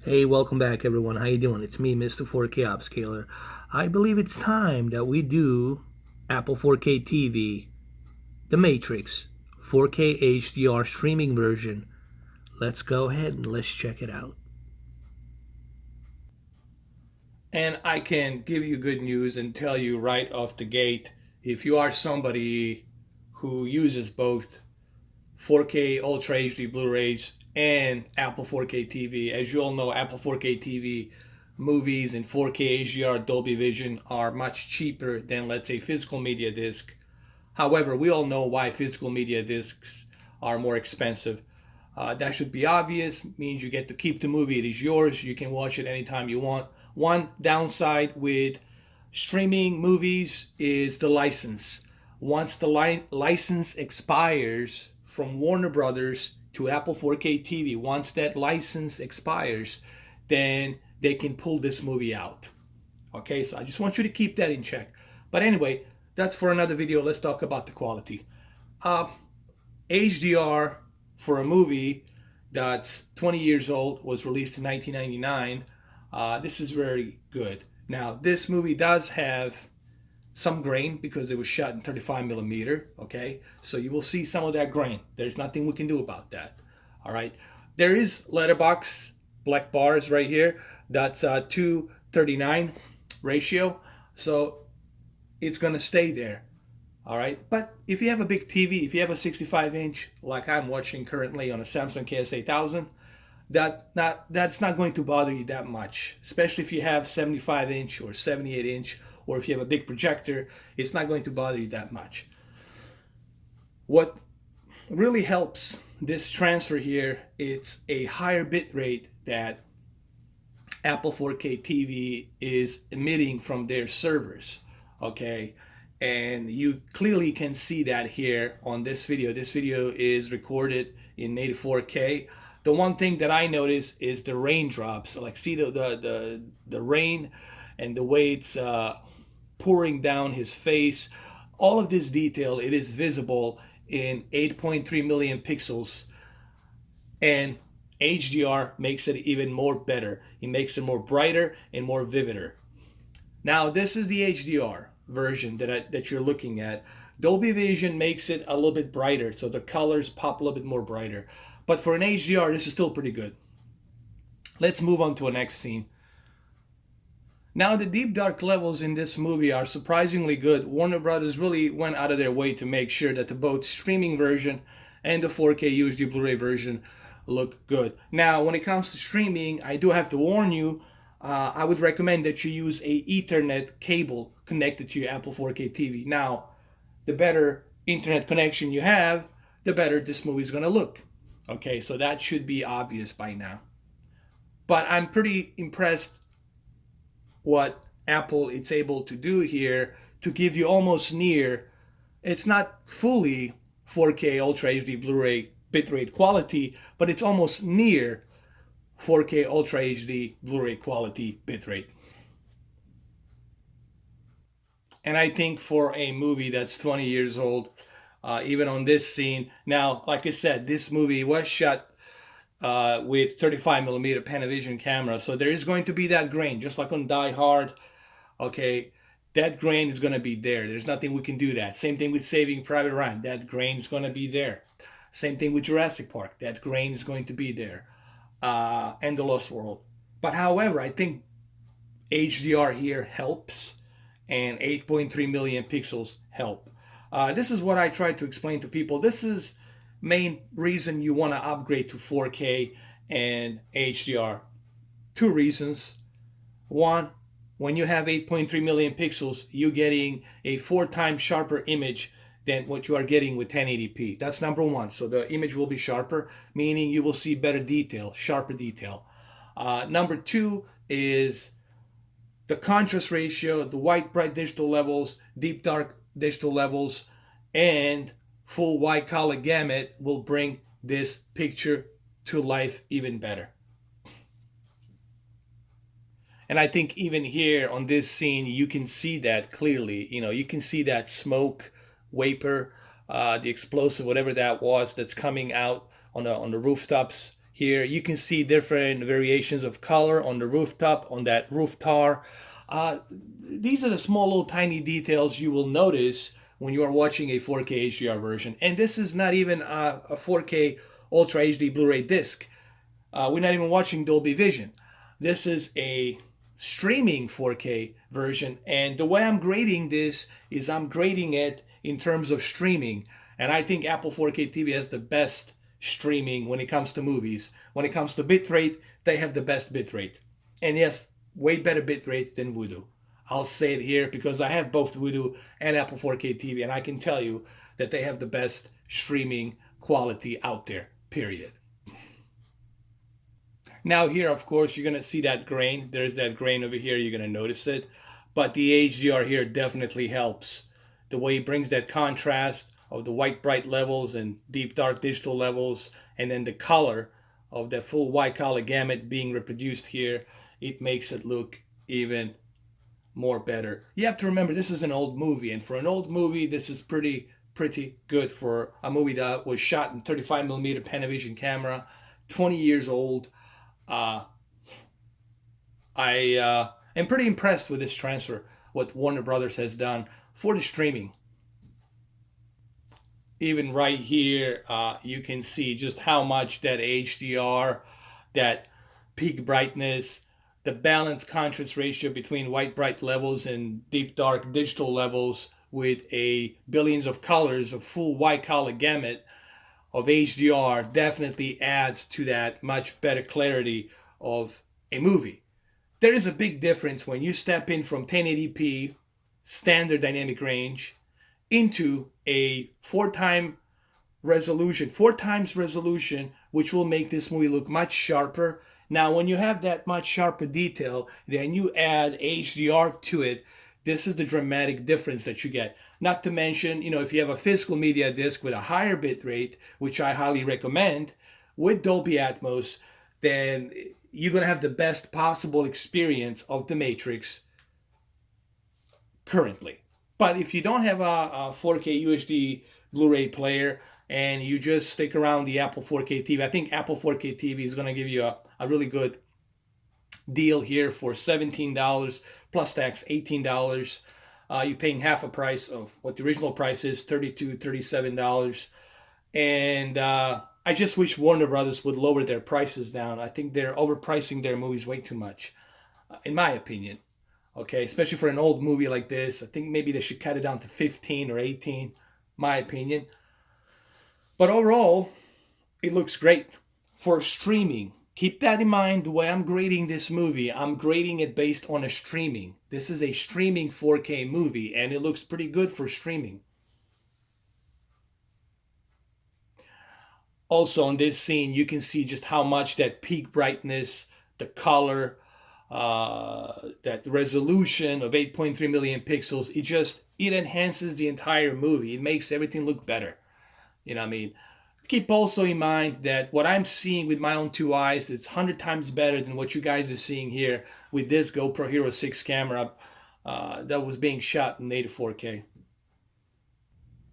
Hey, welcome back everyone. How you doing? It's me, Mr. 4K Upscaler. I believe it's time that we do Apple 4K TV, The Matrix, 4K HDR streaming version. Let's go ahead and let's check it out. And I can give you good news and tell you right off the gate, if you are somebody who uses both 4K Ultra HD Blu-rays and Apple 4K TV. As you all know, Apple 4K TV movies in 4K HDR Dolby Vision are much cheaper than, let's say, physical media disc. However, we all know why physical media discs are more expensive. That should be obvious. Means you get to keep the movie. It is yours. You can watch it anytime you want. One downside with streaming movies is the license. Once the license expires from Warner Brothers to Apple 4K TV, once that license expires, then they can pull this movie out. Okay, so I just want you to keep that in check. But anyway, that's for another video. Let's talk about the quality. HDR for a movie that's 20 years old, was released in 1999. This is very good. Now, this movie does have some grain because it was shot in 35 millimeter. Okay, so you will see some of that grain. There's nothing we can do about that. All right, there is letterbox black bars right here. That's 239 ratio, so it's gonna stay there. All right, but if you have a big TV, if you have a 65-inch like I'm watching currently on a Samsung KS8000, that's not going to bother you that much, especially if you have 75-inch or 78-inch, or if you have a big projector. It's not going to bother you that much. What really helps this transfer here, it's a higher bit rate that Apple 4K TV is emitting from their servers. Okay, and you clearly can see that here on this video. This video is recorded in native 4K. The one thing that I notice is the raindrops. Like, see the rain and the way it's pouring down his face. All of this detail, it is visible in 8.3 million pixels, and HDR makes it even more better. It makes it more brighter and more vivider. Now, this is the HDR version that you're looking at. Dolby Vision makes it a little bit brighter, so the colors pop a little bit more brighter. But for an HDR, this is still pretty good. Let's move on to a next scene. Now, the deep dark levels in this movie are surprisingly good. Warner Brothers really went out of their way to make sure that the both streaming version and the 4K UHD Blu-ray version look good. Now, when it comes to streaming, I do have to warn you, I would recommend that you use a Ethernet cable connected to your Apple 4K TV. Now, the better internet connection you have, the better this movie is going to look. Okay, so that should be obvious by now. But I'm pretty impressed what Apple is able to do here to give you almost near, it's not fully 4K Ultra HD Blu-ray bitrate quality, but it's almost near 4K Ultra HD Blu-ray quality bitrate. And I think for a movie that's 20 years old, even on this scene, now, like I said, this movie was shot with 35 millimeter Panavision camera, so there is going to be that grain, just like on Die Hard. Okay, that grain is going to be there. There's nothing we can do that. Same thing with Saving Private Ryan. That grain is going to be there. Same thing with Jurassic Park. That grain is going to be there. And The Lost World. But however, I think HDR here helps, and 8.3 million pixels help. This is what I try to explain to people. This is main reason you want to upgrade to 4K and HDR. Two reasons. One, when you have 8.3 million pixels, you're getting a 4 times sharper image than what you are getting with 1080p. That's number one. So the image will be sharper, meaning you will see better detail, sharper detail. Number two is the contrast ratio, the white bright digital levels, deep dark digital levels, and full white color gamut will bring this picture to life even better. And I think even here on this scene, you can see that clearly. You know, you can see that smoke, vapor, the explosive, whatever that was, that's coming out on the rooftops here. You can see different variations of color on the rooftop, on that roof tar. These are the small little tiny details you will notice when you are watching a 4K HDR version. And this is not even a 4K Ultra HD Blu-ray disc. We're not even watching Dolby Vision. This is a streaming 4K version, and the way I'm grading this is I'm grading it in terms of streaming. And I think Apple 4K TV has the best streaming when it comes to movies. When it comes to bitrate, they have the best bitrate. And yes, way better bitrate than Vudu. I'll say it here because I have both Vudu and Apple 4K TV, and I can tell you that they have the best streaming quality out there, period. Now here, of course, you're going to see that grain. There's that grain over here. You're going to notice it. But the HDR here definitely helps. The way it brings that contrast of the white bright levels and deep dark digital levels, and then the color of the full white color gamut being reproduced here, it makes it look even more better. You have to remember, this is an old movie, and for an old movie, this is pretty good for a movie that was shot in 35mm Panavision camera, 20 years old. I am pretty impressed with this transfer, what Warner Brothers has done for the streaming. Even right here, you can see just how much that HDR, that peak brightness, the balanced contrast ratio between white bright levels and deep dark digital levels with a billions of colors of full white color gamut of HDR definitely adds to that much better clarity of a movie. There is a big difference when you step in from 1080p standard dynamic range into a four times resolution, which will make this movie look much sharper. Now, when you have that much sharper detail, then you add HDR to it. This is the dramatic difference that you get. Not to mention, if you have a physical media disc with a higher bit rate, which I highly recommend, with Dolby Atmos, then you're going to have the best possible experience of The Matrix currently. But if you don't have a 4K UHD Blu-ray player and you just stick around the Apple 4K TV, I think Apple 4K TV is going to give you a really good deal here for $17 plus tax, $18. You're paying half a price of what the original price is, $32, $37. And I just wish Warner Brothers would lower their prices down. I think they're overpricing their movies way too much, in my opinion. Okay, especially for an old movie like this. I think maybe they should cut it down to 15 or 18, my opinion. But overall, it looks great for streaming. Keep that in mind. The way I'm grading this movie, I'm grading it based on a streaming. This is a streaming 4K movie, and it looks pretty good for streaming. Also, on this scene, you can see just how much that peak brightness, the color, that resolution of 8.3 million pixels, it enhances the entire movie. It makes everything look better. You know what I mean? Keep also in mind that what I'm seeing with my own two eyes, it's 100 times better than what you guys are seeing here with this GoPro Hero 6 camera that was being shot in native 4K.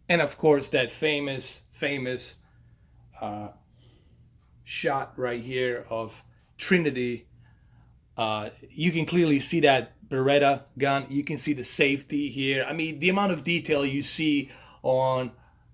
And of course, that famous shot right here of Trinity. You can clearly see that Beretta gun. You can see the safety here. I mean, the amount of detail you see on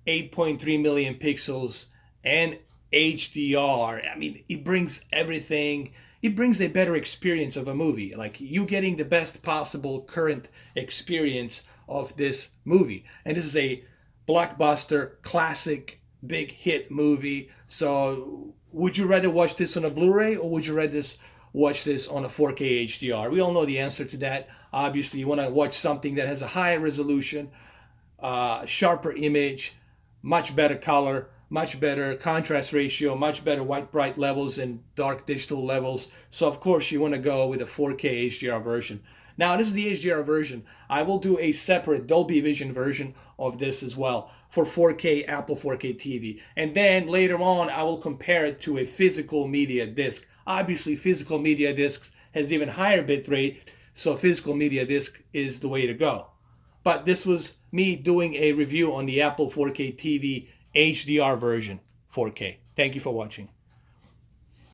8.3 million pixels and HDR. I mean, it brings everything. It brings a better experience of a movie. Like, you getting the best possible current experience of this movie. And this is a blockbuster, classic, big hit movie. So would you rather watch this on a Blu-ray, or would you rather watch this on a 4K HDR? We all know the answer to that. Obviously, you want to watch something that has a higher resolution, sharper image, much better color, much better contrast ratio, much better white bright levels and dark digital levels. So of course you want to go with a 4K HDR version. Now, this is the HDR version. I will do a separate Dolby Vision version of this as well for 4K Apple 4K TV. And then later on, I will compare it to a physical media disc. Obviously, physical media discs has even higher bitrate, so physical media disc is the way to go. But this was me doing a review on the Apple 4K TV HDR version, 4K. Thank you for watching.